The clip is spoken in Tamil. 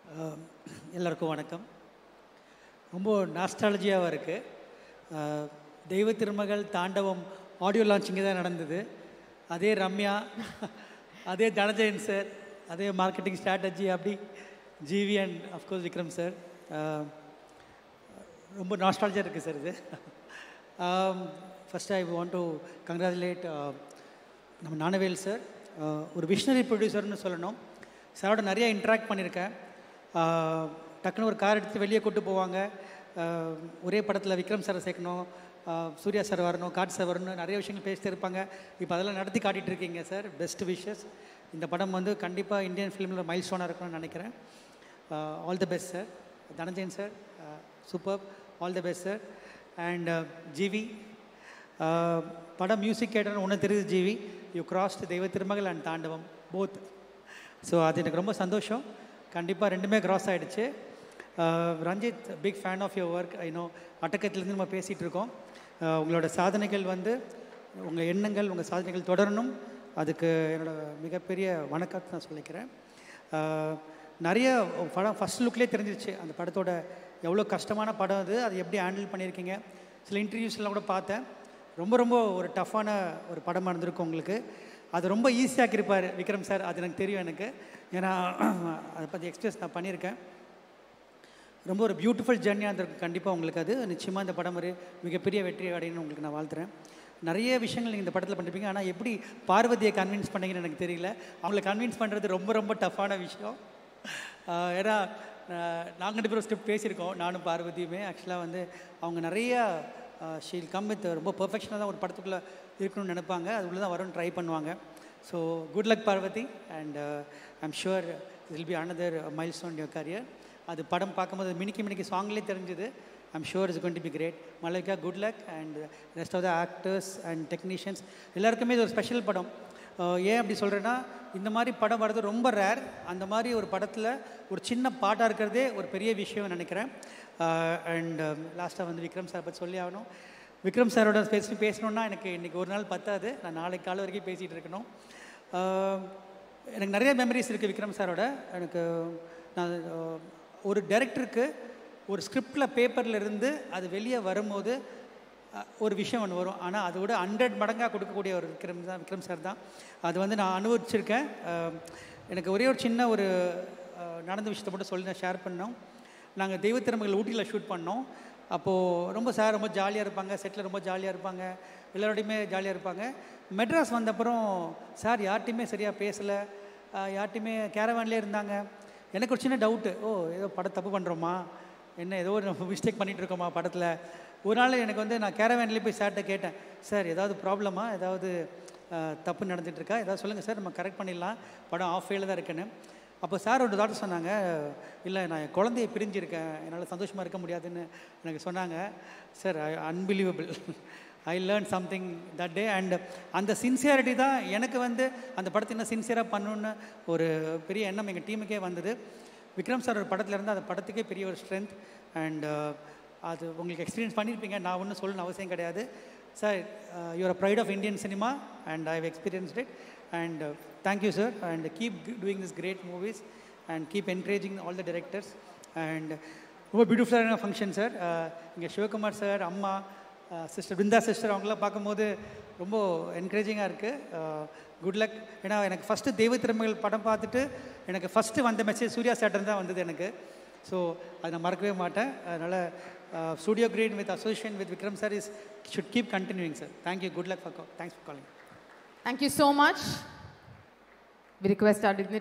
எல்லாருக்கும் வணக்கம். ரொம்ப நாஸ்டாலஜியாவாக இருக்குது. தெய்வ திருமகள் தாண்டவம் ஆடியோ லான்ச்சிங்க தான் நடந்தது. அதே ரம்யா, அதே தனஜயன் சார், அதே மார்க்கெட்டிங் ஸ்ட்ராட்டஜி, அப்படி GV and of course Vikram sir. ரொம்ப நாஸ்டாலஜியாக இருக்குது சார் இது. First I want to congratulate நம்ம ஞானவேல் சார். ஒரு விஷனரி ப்ரொடியூசர்னு சொல்லணும். சாரோட நிறைய இன்ட்ராக்ட் பண்ணியிருக்கேன். டக்குன்னு ஒரு கார் எடுத்து வெளியே கூட்டு போவாங்க. ஒரே படத்தில் விக்ரம் சாரை சேர்க்கணும், சூர்யா சார் வரணும், காட் சார் வரணும், நிறைய விஷயங்கள் பேசிட்டு இருப்பாங்க. இப்போ அதெல்லாம் நடத்தி காட்டிகிட்டு இருக்கீங்க சார். Best wishes. இந்த படம் வந்து கண்டிப்பாக இந்தியன் ஃபிலிமில் மைல் ஸ்டோனாக இருக்கணும்னு நினைக்கிறேன். All the best sir. Dhananjayan sir, super. All the best sir. And GV, படம் மியூசிக் கேட்டோன்னு ஒன்று தெரியுது ஜிவி, யூ கிராஸ்ட் தெய்வ திருமகள் அண்ட் தாண்டவம் போத். ஸோ அது எனக்கு ரொம்ப சந்தோஷம். கண்டிப்பாக ரெண்டுமே கிராஸ் ஆகிடுச்சு. Ranjith, big fan of your work. I know அட்டக்கத்திலேருந்து நம்ம பேசிகிட்டு இருக்கோம். உங்களோட சாதனைகள் வந்து, உங்கள் எண்ணங்கள், உங்கள் சாதனைகள் தொடரணும். அதுக்கு என்னோடய மிகப்பெரிய வணக்கத்தை நான் சொல்லிக்கிறேன். நிறைய படம் ஃபஸ்ட் லுக்லேயே தெரிஞ்சிருச்சு அந்த படத்தோட எவ்வளோ கஷ்டமான படம் அது, அதை எப்படி ஹேண்டில் பண்ணியிருக்கீங்க. சில இன்டர்வியூஸ்லாம் கூட பார்த்தேன். ரொம்ப ரொம்ப ஒரு டஃப்பான ஒரு படமாக இருந்திருக்கும் உங்களுக்கு. அது ரொம்ப ஈஸியாக்கியிருப்பார் விக்ரம் சார், அது எனக்கு தெரியும். எனக்கு ஏன்னா அதை பற்றி எக்ஸ்பிரஸ் நான் பண்ணியிருக்கேன். ரொம்ப ஒரு பியூட்டிஃபுல் ஜேர்னியாக இருந்திருக்கு கண்டிப்பாக உங்களுக்கு. அது நிச்சயமாக இந்த படம் ஒரு மிகப்பெரிய வெற்றி அடையணும்னு உங்களுக்கு நான் வாழ்த்துறேன். நிறைய விஷயங்கள் நீங்கள் இந்த படத்தில் பண்ணிருப்பீங்க. ஆனால் எப்படி பார்வதியை கன்வின்ஸ் பண்ணீங்கன்னு எனக்கு தெரியல. அவங்கள கன்வின்ஸ் பண்ணுறது ரொம்ப ரொம்ப டஃப்பான விஷயம். ஏன்னா நாங்கள் 2 பேரும் ஸ்கிரிப்ட் பேசியிருக்கோம், நானும் பார்வதியுமே. ஆக்சுவலாக வந்து அவங்க நிறையா ஷீல் கம் வித் ரொம்ப பர்ஃபெக்ஷனாக தான் ஒரு படத்துக்குள்ளே இருக்கணும்னு நினைப்பாங்க. அது உள்ளே தான் வரும்னு ட்ரை பண்ணுவாங்க. So good luck Parvathi. And I'm sure it will be another milestone your career. அது படம் பார்க்கும்போது மினிக்கு சாங்லேயே தெரிஞ்சுது. I'm sure it's going to be great. Malaika, good luck. And rest of the actors and technicians எல்லாருக்குமே இது ஒரு ஸ்பெஷல் படம். ஏன் அப்படி சொல்கிறேன்னா, இந்த மாதிரி படம் வர்றது ரொம்ப ரேர். அந்த மாதிரி ஒரு படத்தில் ஒரு சின்ன பாட்டாக இருக்கிறதே ஒரு பெரிய விஷயம் நினைக்கிறேன். அண்ட் லாஸ்ட்டாக வந்து விக்ரம் சார் பற்றி சொல்லி ஆகணும். விக்ரம் சாரோட பேசணுன்னா எனக்கு இன்றைக்கி ஒரு நாள் பத்தாது. நான் நாளைக்கு காலை வரைக்கும் பேசிகிட்டு இருக்கணும். எனக்கு நிறைய மெமரிஸ் இருக்குது விக்ரம் சாரோட. எனக்கு நான் ஒரு டைரக்டருக்கு ஒரு ஸ்கிரிப்டில் பேப்பரில் இருந்து அது வெளியே வரும்போது ஒரு விஷயம் ஒன்று வரும். ஆனால் அதை விட 100 மடங்காக கொடுக்கக்கூடிய ஒரு விக்ரம் சார் தான். அது வந்து நான் அனுபவிச்சிருக்கேன். எனக்கு ஒரே ஒரு சின்ன ஒரு நடந்த விஷயத்தை மட்டும் சொல்லி நான் ஷேர் பண்ணோம். நாங்கள் தெய்வ திருமகள் ஊட்டியில் ஷூட் பண்ணோம். அப்போது ரொம்ப சார் ரொம்ப ஜாலியாக இருப்பாங்க, செட்டில் ரொம்ப ஜாலியாக இருப்பாங்க, எல்லோரோடையுமே ஜாலியாக இருப்பாங்க. மெட்ராஸ் வந்தப்புறம் சார் யார்ட்டையுமே சரியாக பேசலை, யார்ட்டையுமே கேரவான்லேயே இருந்தாங்க. எனக்கு ஒரு சின்ன டவுட்டு, ஏதோ படம் தப்பு பண்ணுறோமா, என்ன ஏதோ ஒரு மிஸ்டேக் பண்ணிகிட்டு இருக்கோமா படத்தில். ஒரு நாள் எனக்கு வந்து நான் கேரவேன்லேயே போய் சார்கிட்ட கேட்டேன், சார் ஏதாவது ப்ராப்ளமா, ஏதாவது தப்பு நடந்துகிட்ருக்கா, ஏதாவது சொல்லுங்கள் சார், நம்ம கரெக்ட் பண்ணிடலாம், படம் ஆஃப் ஃபெயிலில் தான் இருக்குன்னு. அப்போ சார் ஒரு தாட் சொன்னாங்க, இல்லை நான் என் குழந்தைய பிரிஞ்சிருக்கேன், என்னால் சந்தோஷமாக இருக்க முடியாதுன்னு எனக்கு சொன்னாங்க. Sir unbelievable. I learn something that day. And அந்த சின்சியாரிட்டி தான் எனக்கு வந்து அந்த படத்தை இன்னும் சின்சியராக பண்ணணுன்னு ஒரு பெரிய எண்ணம் எங்கள் டீமுக்கே வந்தது. விக்ரம் சார் ஒரு படத்தில் இருந்து அந்த படத்துக்கே பெரிய ஒரு ஸ்ட்ரென்த். அண்ட் அது உங்களுக்கு எக்ஸ்பீரியன்ஸ் பண்ணியிருப்பீங்க, நான் ஒன்றும் சொல்லணும்னு அவசியம் கிடையாது. Sir, you're a pride of Indian cinema and I have experienced it. And thank you sir, and keep doing these great movies and keep encouraging all the directors. And ரொம்ப பியூட்டிஃபுல்லான ஃபங்க்ஷன் சார். இங்கே சிவகுமார் சார், அம்மா, சிஸ்டர் பிருந்தா சிஸ்டர், அவங்களாம் பார்க்கும்போது ரொம்ப என்கரேஜிங்காக இருக்குது. Good luck. ஏன்னா எனக்கு ஃபஸ்ட்டு தெய்வ திருமகள் படம் பார்த்துட்டு எனக்கு ஃபஸ்ட்டு வந்த மெசேஜ் சூர்யா சேட்டன் தான் வந்தது எனக்கு. ஸோ அதை நான் மறக்கவே மாட்டேன். அதனால் studio great with association with Vikram sir is should keep continuing sir. Thank you. Good luck. Thanks for calling. Thank you so much. We request our dignitary